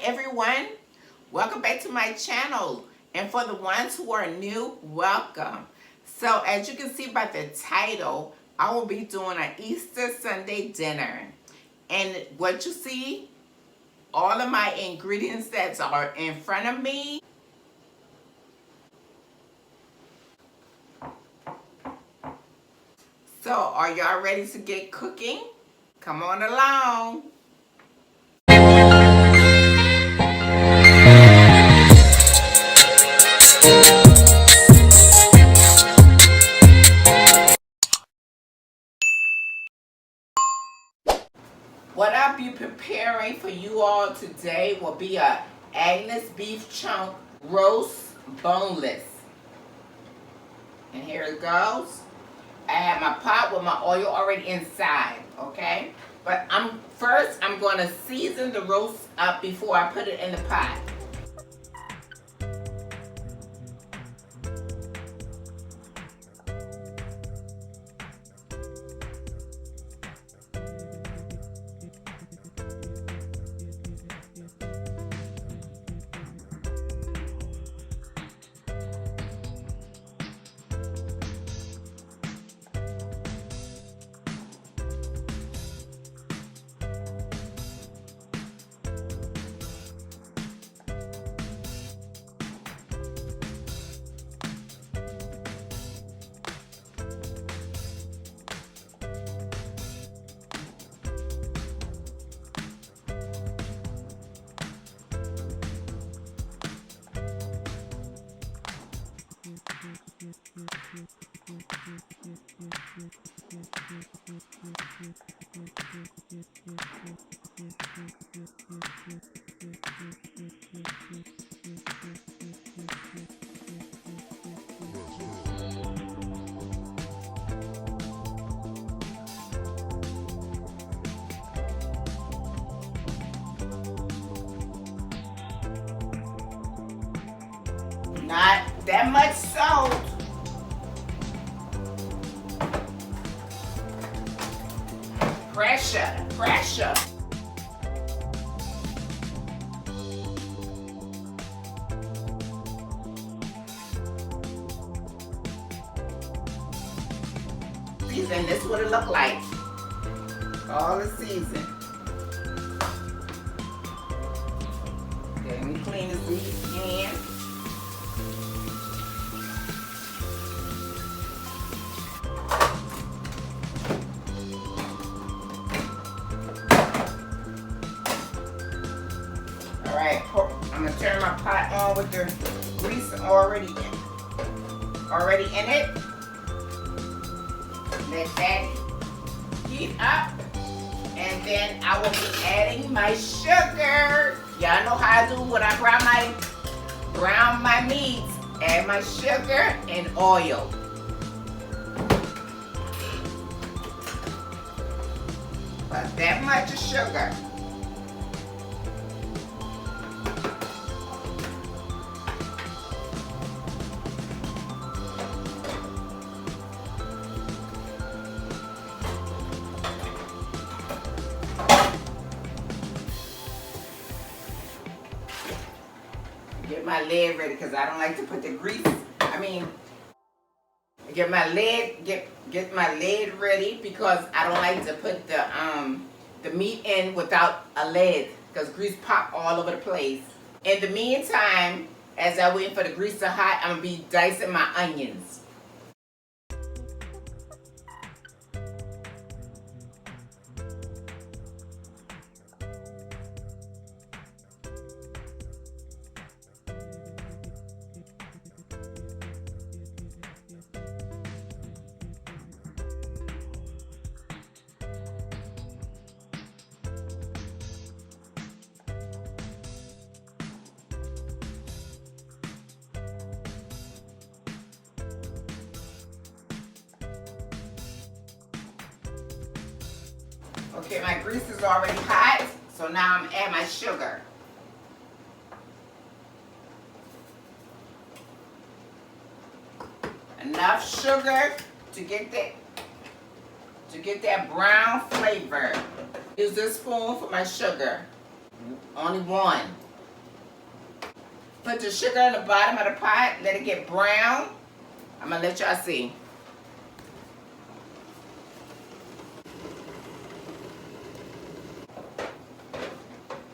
everyone, welcome back to my channel, and for the ones who are new, welcome. So as you can see by the title, I will be doing an Easter Sunday dinner, and what you see, all of my ingredients that are in front of me. So are y'all ready to get cooking? Come on along. What I'll be preparing for you all today will be a Angus beef chunk roast boneless. And here it goes. I have my pot with my oil already inside, okay? But first I'm going to season the roast up before I put it in the pot. Not that much salt. Pressure, pressure. Season, this is what it look like. All the season. Okay, let me clean this leaf again. Alright, I'm going to turn my pot on with the grease already in it. Let that heat up. And then I will be adding my sugar. Y'all know how I do when I brown my meats. Add my sugar and oil. But that much of sugar. Get my lid ready because I don't like to put the grease. Get my lid ready because I don't like to put the meat in without a lid because grease pop all over the place. In the meantime, as I wait for the grease to hot, I'm gonna be dicing my onions. Okay, my grease is already hot, so now I'm adding my sugar. Enough sugar to get that brown flavor. Use this spoon for my sugar. Only one. Put the sugar in the bottom of the pot. Let it get brown. I'm going to let y'all see.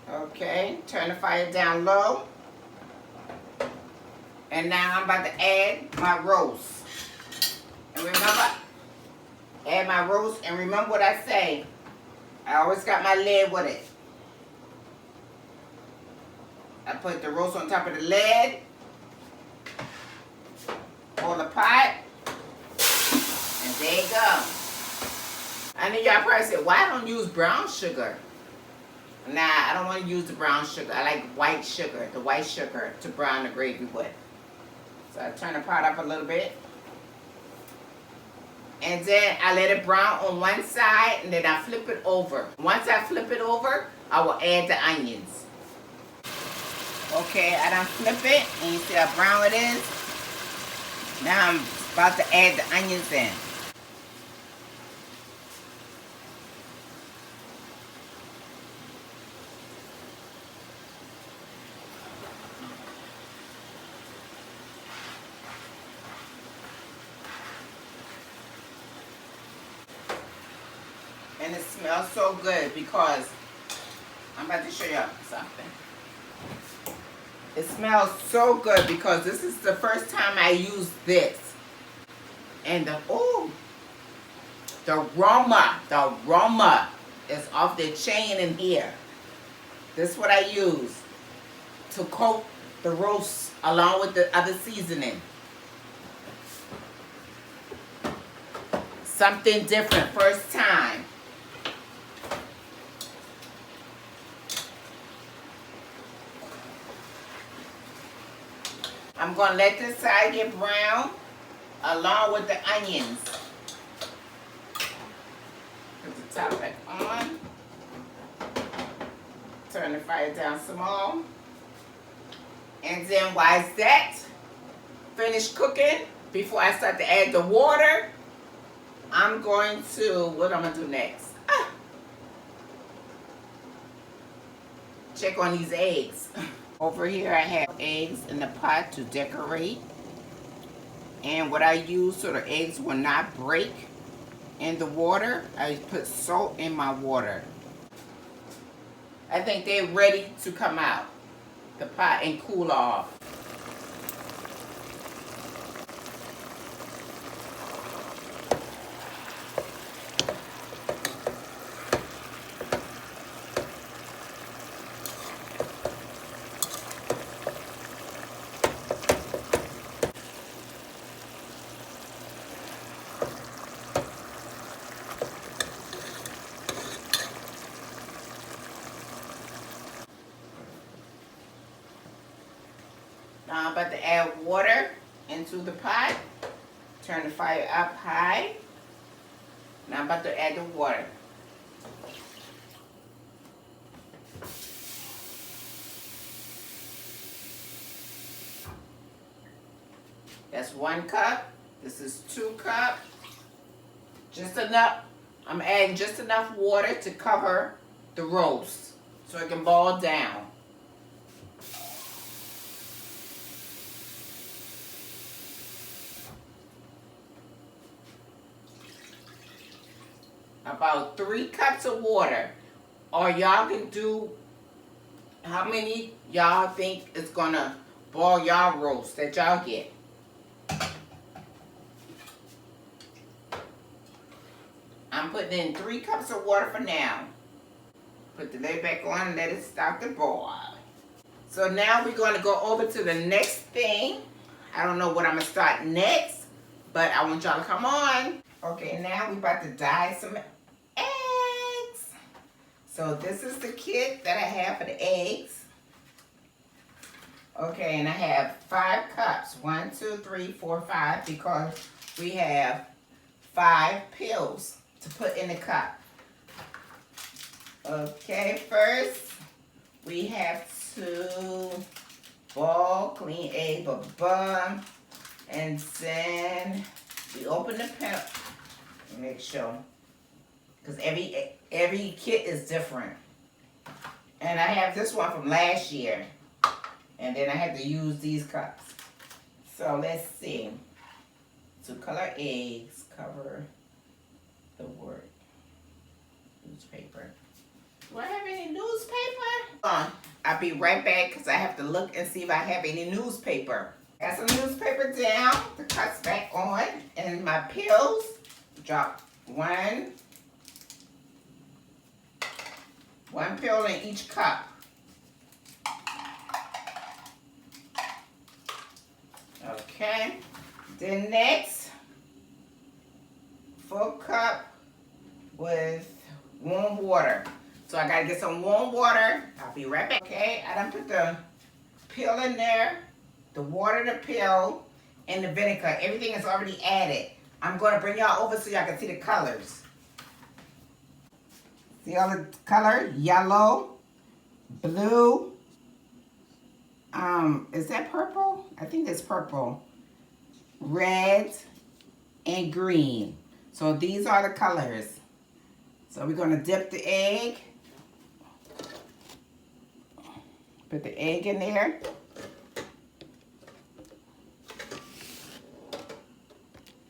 Okay, turn the fire down low. And now I'm about to add my roast. And remember, add my roast. And remember what I say. I always got my lid with it. I put the roast on top of the lid. Pour the pot. And there you go. I know y'all probably said, why don't you use brown sugar? Nah, I don't want to use the brown sugar. I like white sugar, the white sugar to brown the gravy with. So I turn the pot up a little bit. And then I let it brown on one side and then I flip it over. Once I flip it over, I will add the onions. Okay, I done flip it and you see how brown it is? Now I'm about to add the onions in. And it smells so good because I'm about to show you something. It smells so good because this is the first time I use this. And the aroma is off the chain in here. This is what I use to coat the roast along with the other seasoning. Something different, first time. I'm going to let this side get brown along with the onions. Put the top back on. Turn the fire down some more. And then while it's that finished cooking, before I start to add the water, I'm going to, what I'm going to do next? Check on these eggs. Over here I have eggs in the pot to decorate. And what I use so the eggs will not break in the water, I put salt in my water. I think they're ready to come out the pot and cool off. Now I'm about to add water into the pot. Turn the fire up high. Now I'm about to add the water. That's 1 cup. This is 2 cups. Just enough. I'm adding just enough water to cover the roast so it can boil down. About 3 cups of water. Or y'all can do how many y'all think is gonna boil y'all roast that y'all get. I'm putting in 3 cups of water for now. Put the lid back on and let it start to boil. So now we're going to go over to the next thing. I don't know what I'm going to start next, but I want y'all to come on. Okay, now we're about to dye some eggs. So this is the kit that I have for the eggs. Okay, and I have 5 cups. 1, 2, 3, 4, 5, because we have 5 pills to put in the cup. Okay, first we have to boil clean egg, and then we open the pan. Make sure, because every kit is different. And I have this one from last year. And then I had to use these cups. So let's see. To color eggs, cover the word newspaper. Do I have any newspaper? I'll be right back because I have to look and see if I have any newspaper. Got some newspaper down, the cuts back on, and my pills. Drop one pill in each cup. Okay. Then next, full cup with warm water. So I gotta get some warm water. I'll be right back. Okay, I done put the pill in there, the water, the pill, and the vinegar. Everything is already added. I'm gonna bring y'all over so y'all can see the colors. See all the color? Yellow, blue. Is that purple? I think that's purple. Red and green. So these are the colors. So we're gonna dip the egg. Put the egg in there.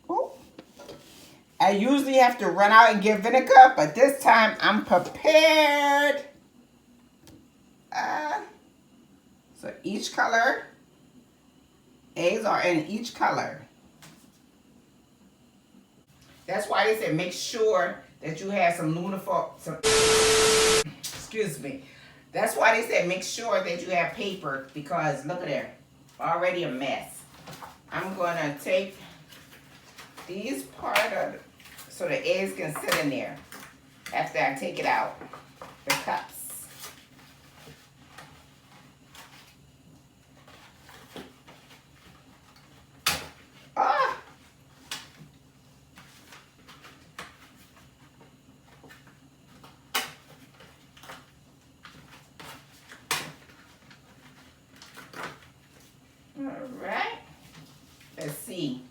Ooh. I usually have to run out and get vinegar, but this time I'm prepared. So each color, eggs are in each color. That's why they said make sure that you have some excuse me. That's why they said make sure that you have paper, because look at there, already a mess. I'm gonna take these so the eggs can sit in there after I take it out, the cups. Alright, let's see.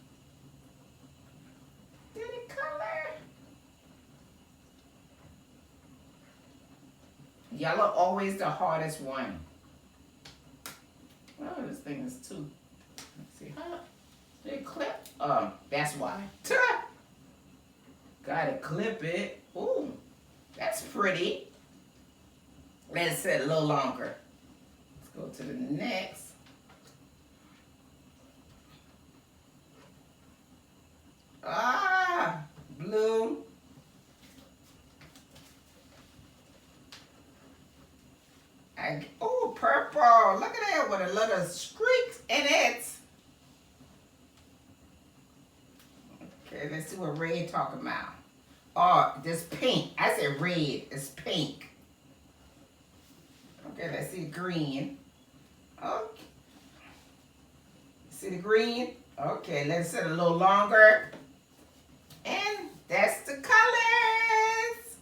Did it color? Yellow always the hardest one. Oh, this thing is too. Let's see. Did it clip? That's why. Gotta clip it. Ooh, that's pretty. Let it sit a little longer. Let's go to the next. Blue. Oh, purple. Look at that with a little streaks in it. Okay, let's see what red talking about. Oh, this pink. I said red. It's pink. Okay, let's see green. Okay. See the green? Okay, let's sit a little longer. And that's the colors.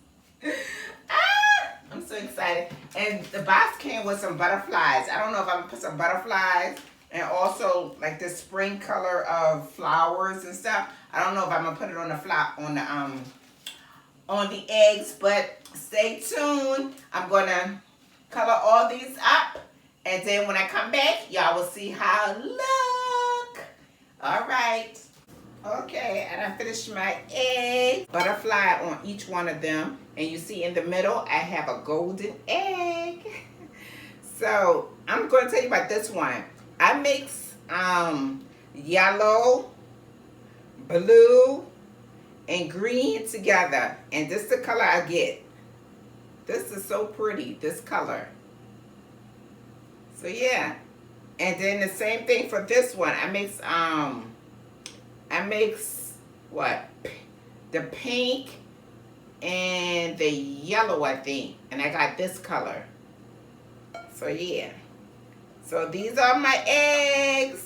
I'm so excited. And the box came with some butterflies. I don't know if I'm gonna put some butterflies and also like this spring color of flowers and stuff. I don't know if I'm gonna put it on the eggs, but stay tuned. I'm gonna color all these up, and then when I come back, y'all will see how it look. All right. Okay, and I finished my egg. Butterfly on each one of them. And you see in the middle, I have a golden egg. So, I'm going to tell you about this one. I mix yellow, blue, and green together. And this is the color I get. This is so pretty, this color. So, yeah. And then the same thing for this one. I mix what? The pink and the yellow, I think. And I got this color. So yeah. So these are my eggs.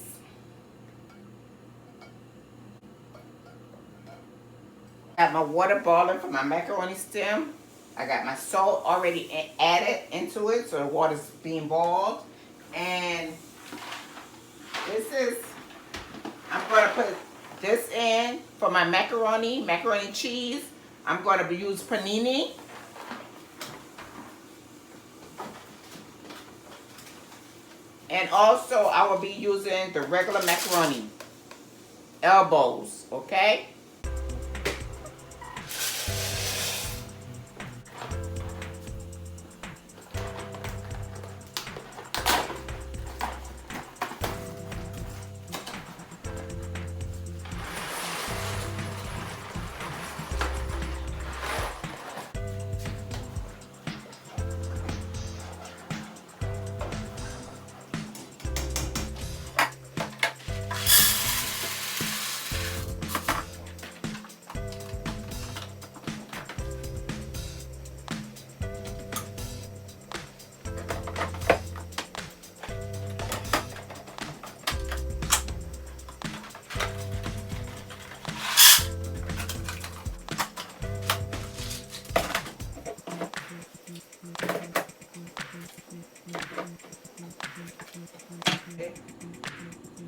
I got my water boiling for my macaroni stem. I got my salt already added into it, so the water's being boiled. And this is, I'm going to put this in for my macaroni cheese. I'm going to use panini. And also, I will be using the regular macaroni elbows, okay?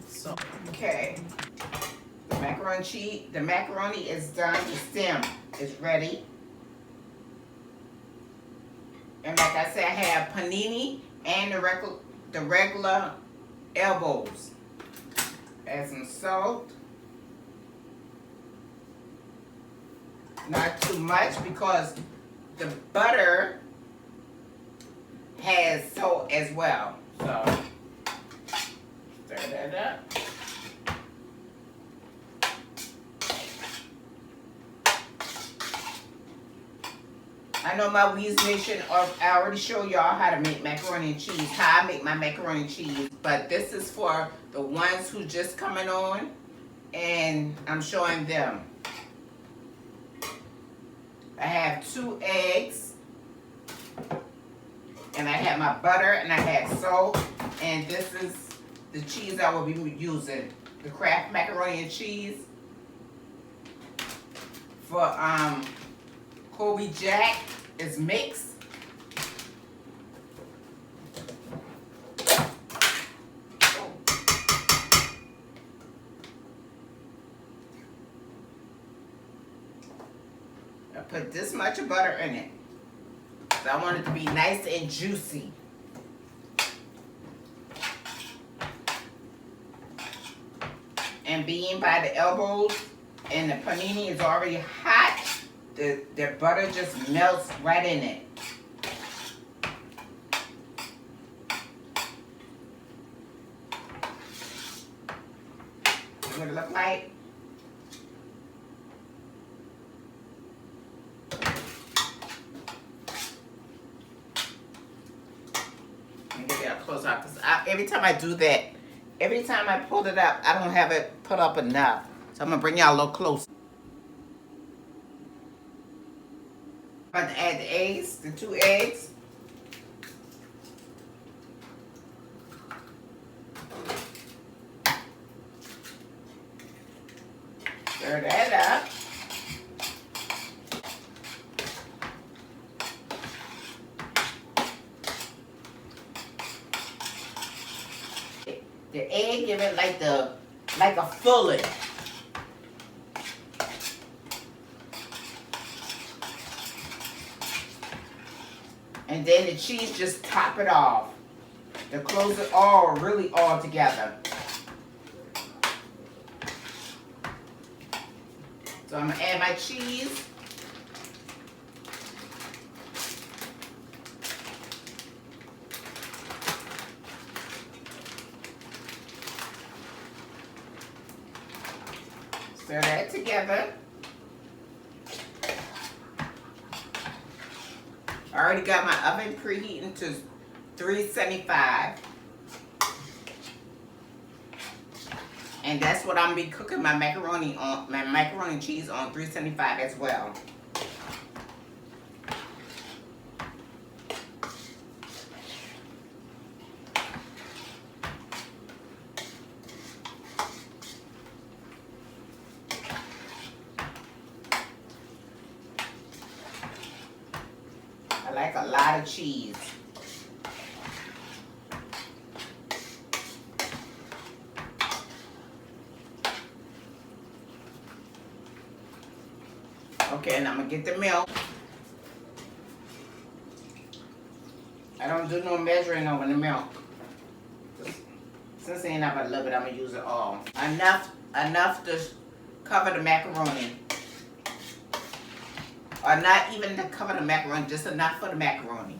So, okay. The macaroni is done. The stem is ready. And like I said, I have panini and the regular elbows. Add some salt. Not too much because the butter has salt as well. So stir that up. I know my Weesie Nation, I already showed y'all how to make macaroni and cheese, how I make my macaroni and cheese. But this is for the ones who just coming on, and I'm showing them. I have 2 eggs, and I have my butter, and I have salt, and this is the cheese I will be using. The Kraft macaroni and cheese for Colby Jack is mixed. I put this much of butter in it. So I want it to be nice and juicy. And being by the elbows and the panini is already hot, the butter just melts right in it. See what it look like? Let me get that close up, because every time I do that, every time I pull it up, I don't have it put up enough. So I'm gonna bring y'all a little closer. About to add the eggs, the 2 eggs. Stir that up. The egg give it like a filling. And then the cheese just top it off to close it really all together. So I'm gonna add my cheese. Stir that together. I already got my oven preheating to 375. And that's what I'm gonna be cooking my macaroni and cheese on 375 as well. I like a lot of cheese. Okay, and I'm gonna get the milk. I don't do no measuring over the milk. Just Since it ain't not but a little bit, I'm gonna use it all. Enough to cover the macaroni. Or not even to cover the macaroni, just enough for the macaroni.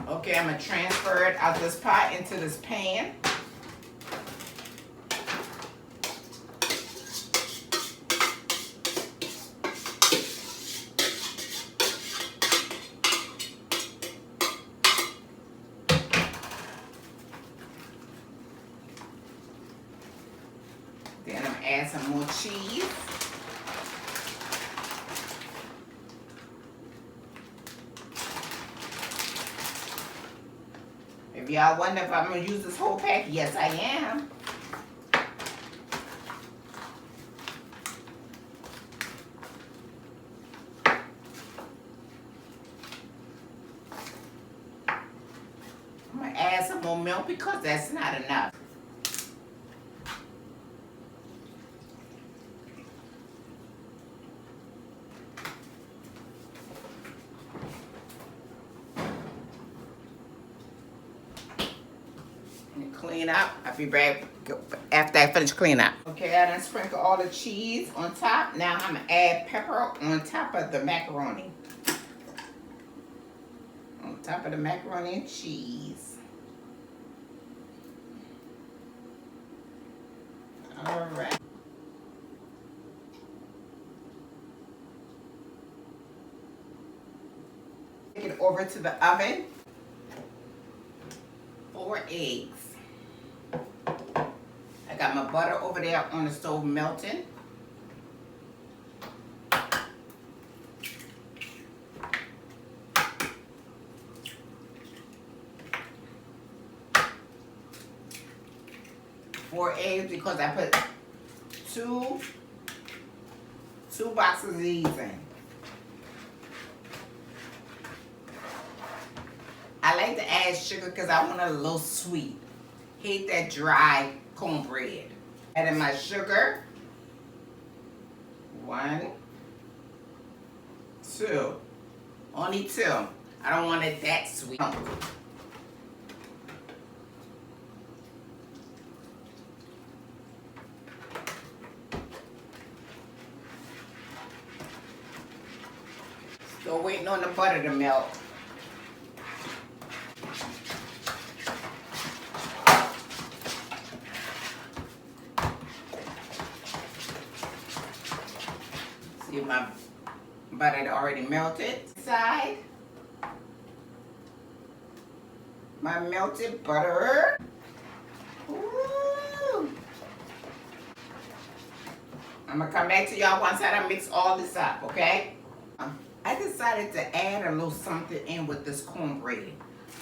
Okay, I'm gonna transfer it out this pot into this pan. Then I'm gonna add some more cheese. If y'all wonder if I'm gonna use this whole pack, yes I am. I'm gonna add some more milk because that's not enough. Clean up. I'll be back after I finish cleaning up. Okay, I done sprinkle all the cheese on top. Now I'm gonna add pepper on top of the macaroni. On top of the macaroni and cheese. All right. Take it over to the oven. 4 eggs. I got my butter over there on the stove melting. Four eggs because I put two boxes of these in. I like to add sugar because I want it a little sweet. Hate that dry cornbread. Adding my sugar. 1, 2. Only 2. I don't want it that sweet. Still waiting on the butter to melt. See, my butter had already melted. Side, my melted butter. Ooh. I'm gonna come back to y'all once I done mix all this up, okay? I decided to add a little something in with this cornbread.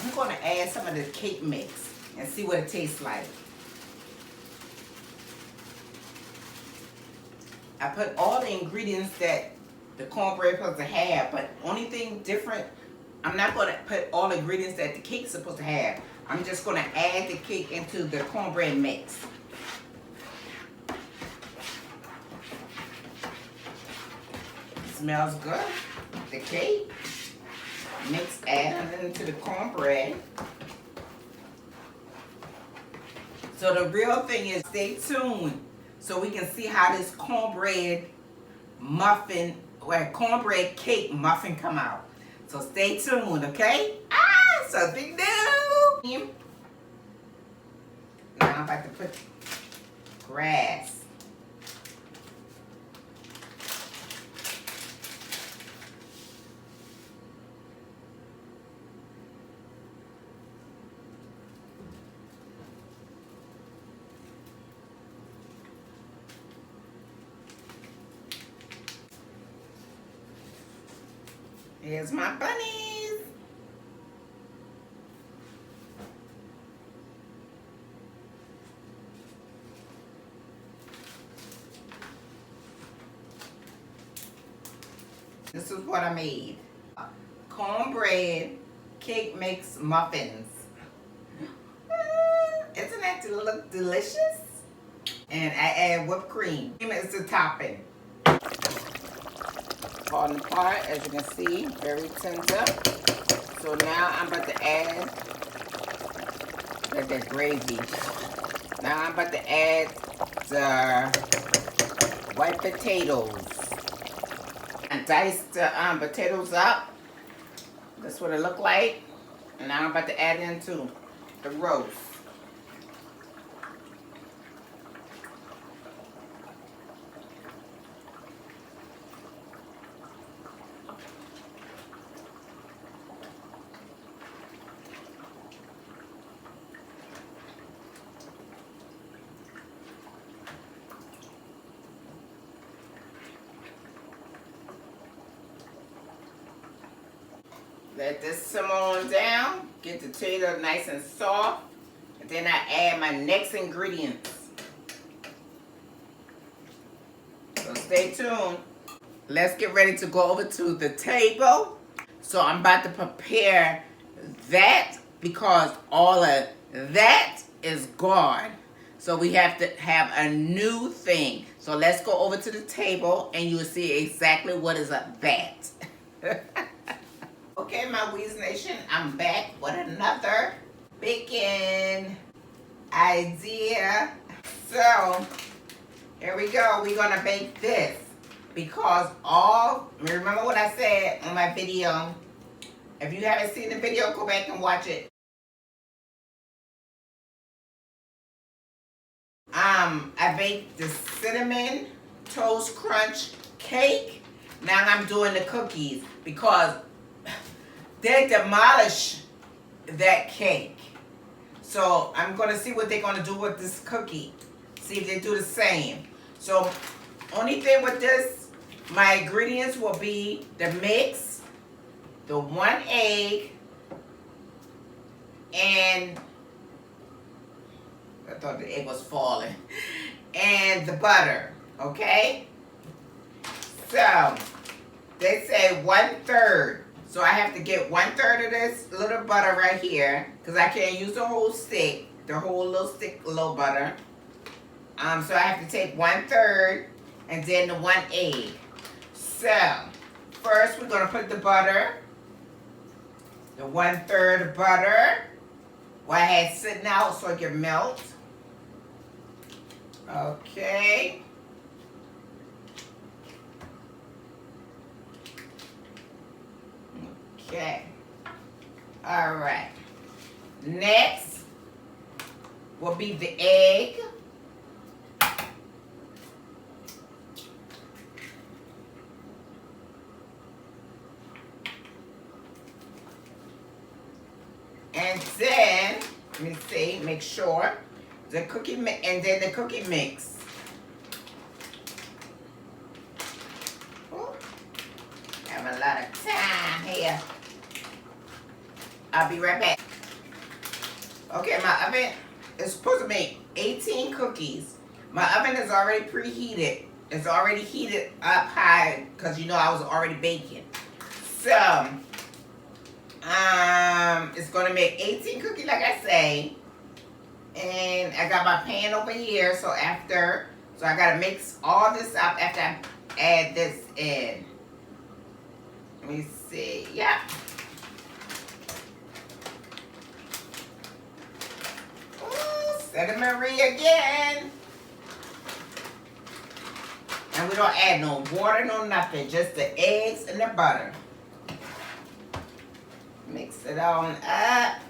I'm gonna add some of the cake mix and see what it tastes like. I put all the ingredients that the cornbread is supposed to have, but only thing different, I'm not going to put all the ingredients that the cake is supposed to have. I'm just going to add the cake into the cornbread mix. Smells good. The cake mix added into the cornbread. So the real thing is stay tuned so we can see how this cornbread muffin or cornbread cake muffin come out. So stay tuned, okay? Something new. Now I'm about to put grass. Here's my bunnies. This is what I made. Cornbread cake mix muffins. Isn't that to look delicious? And I add whipped cream. Cream is the topping. falling apart, as you can see, very tender. So now I'm about to add that gravy. Now I'm about to add the white potatoes. And dice the potatoes up. That's what it look like. And now I'm about to add into the roast. Let this simmer on down. Get the potato nice and soft. And then I add my next ingredients. So stay tuned. Let's get ready to go over to the table. So I'm about to prepare that because all of that is gone. So we have to have a new thing. So let's go over to the table and you'll see exactly what is a that. Okay, my Weesie Nation, I'm back with another bacon idea. So, here we go. We're going to bake this because remember what I said on my video. If you haven't seen the video, go back and watch it. I baked the cinnamon toast crunch cake. Now I'm doing the cookies because they demolish that cake. So I'm going to see what they're going to do with this cookie. See if they do the same. So only thing with this, my ingredients will be the mix, the 1 egg, and I thought the egg was falling, and the butter, okay? So they say 1/3. So I have to get 1/3 of this little butter right here because I can't use the whole stick, little butter. So I have to take 1/3 and then the 1 egg. So first we're gonna put the butter, the 1/3 of butter, what I had sitting out so it can melt. Okay. Okay. All right. Next will be the egg. And then, let me see, make sure the cookie mix, and then the cookie mix. Having a lot of time here. I'll be right back. Okay, my oven is supposed to make 18 cookies. My oven is already preheated. It's already heated up high because you know I was already baking. So, it's going to make 18 cookies like I say. And I got my pan over here. So I got to mix all this up after I add this in. Let me see. Yeah. Santa Maria again. And we don't add no water, no nothing. Just the eggs and the butter. Mix it on up.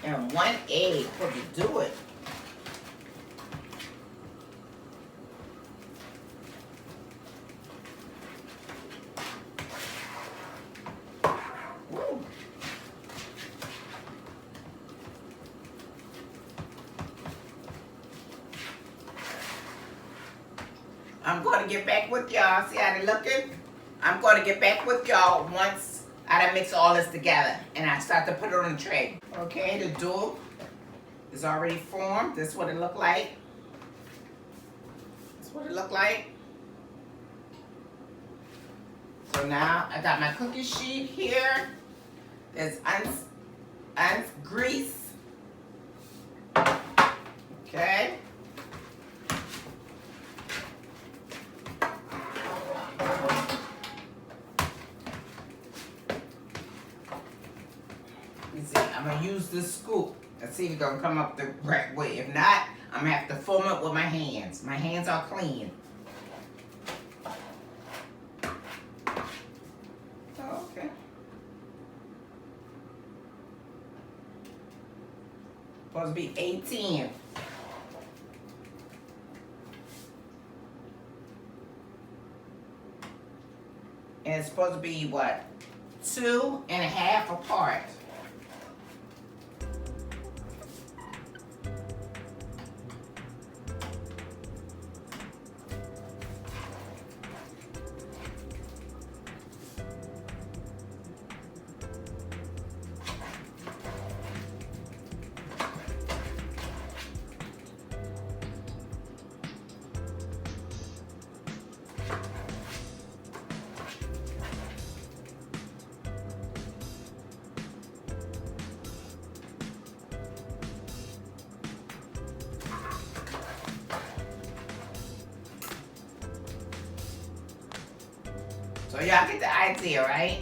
And 1 egg for to do it. Woo. I'm going to get back with y'all. See how they're looking? I'm going to get back with y'all once I mix all this together and I start to put it on the tray. Okay, the dough is already formed. This is what it look like. This is what it look like. So now I got my cookie sheet here. There's grease. Okay. I'm gonna use this scoop and see if it's gonna come up the right way. If not, I'm gonna have to form it with my hands. My hands are clean. Okay. Supposed to be 18. And it's supposed to be what? 2.5 apart. So y'all get the idea, right?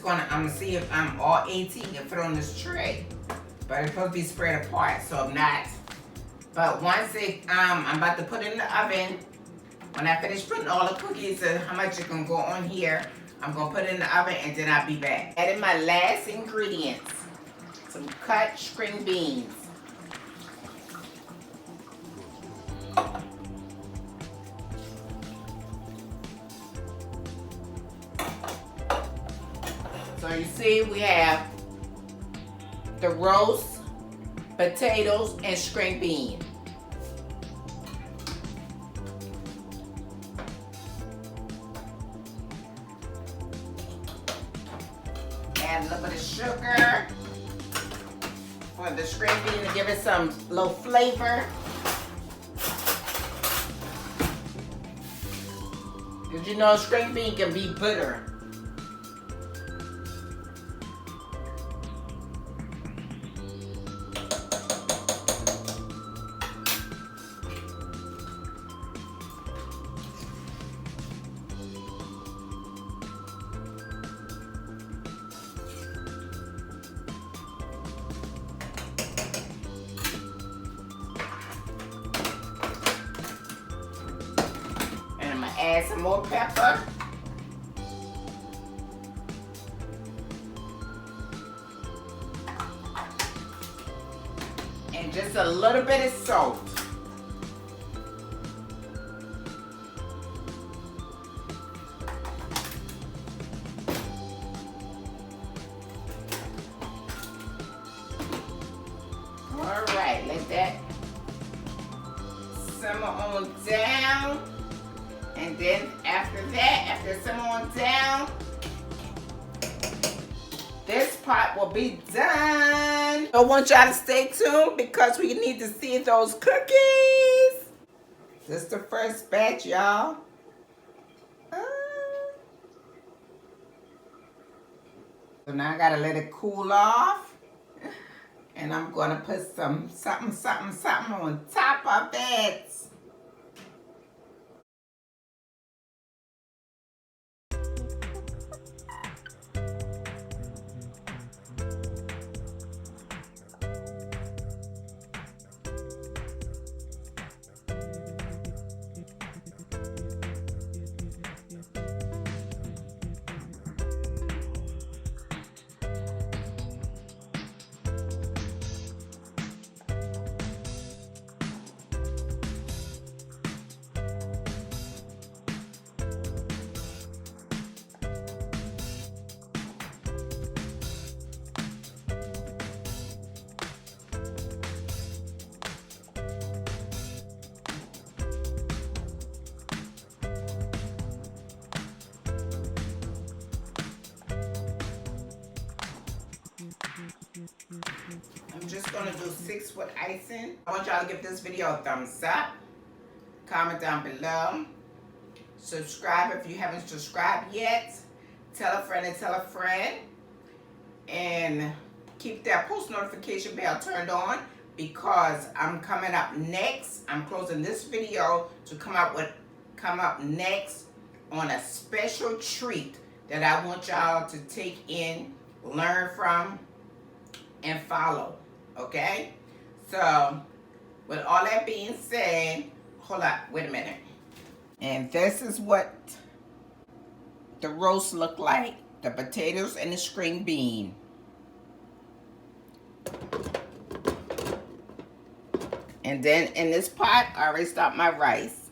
I'm gonna see if I'm all 18 can fit on this tray. But it's supposed to be spread apart, so I'm not. But once I'm about to put it in the oven. When I finish putting all the cookies and how much is gonna go on here, I'm gonna put it in the oven and then I'll be back. Adding my last ingredients. Some cut string beans. So you see we have the roast, potatoes, and string bean. Add a little bit of sugar for the string bean to give it some little flavor. Because you know string bean can be bitter. Add some more pepper. And just a little bit of salt. All right, let that simmer on down. And then after that, after it simmer on down, this part will be done. I want y'all to stay tuned because we need to see those cookies. This is the first batch, y'all. So now I gotta let it cool off. And I'm gonna put some something on top of it. I'm just gonna do 6 with icing. I want y'all to give this video a thumbs up. Comment down below. Subscribe if you haven't subscribed yet. Tell a friend and tell a friend. And keep that post notification bell turned on because I'm coming up next. I'm closing this video to come up next on a special treat that I want y'all to take in, learn from, and follow. Okay? So, with all that being said, hold on, wait a minute. And this is what the roast look like. The potatoes and the string bean. And then in this pot, I already stopped my rice.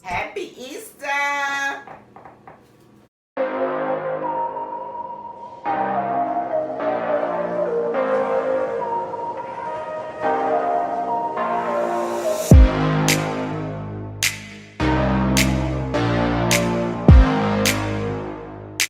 Happy Easter!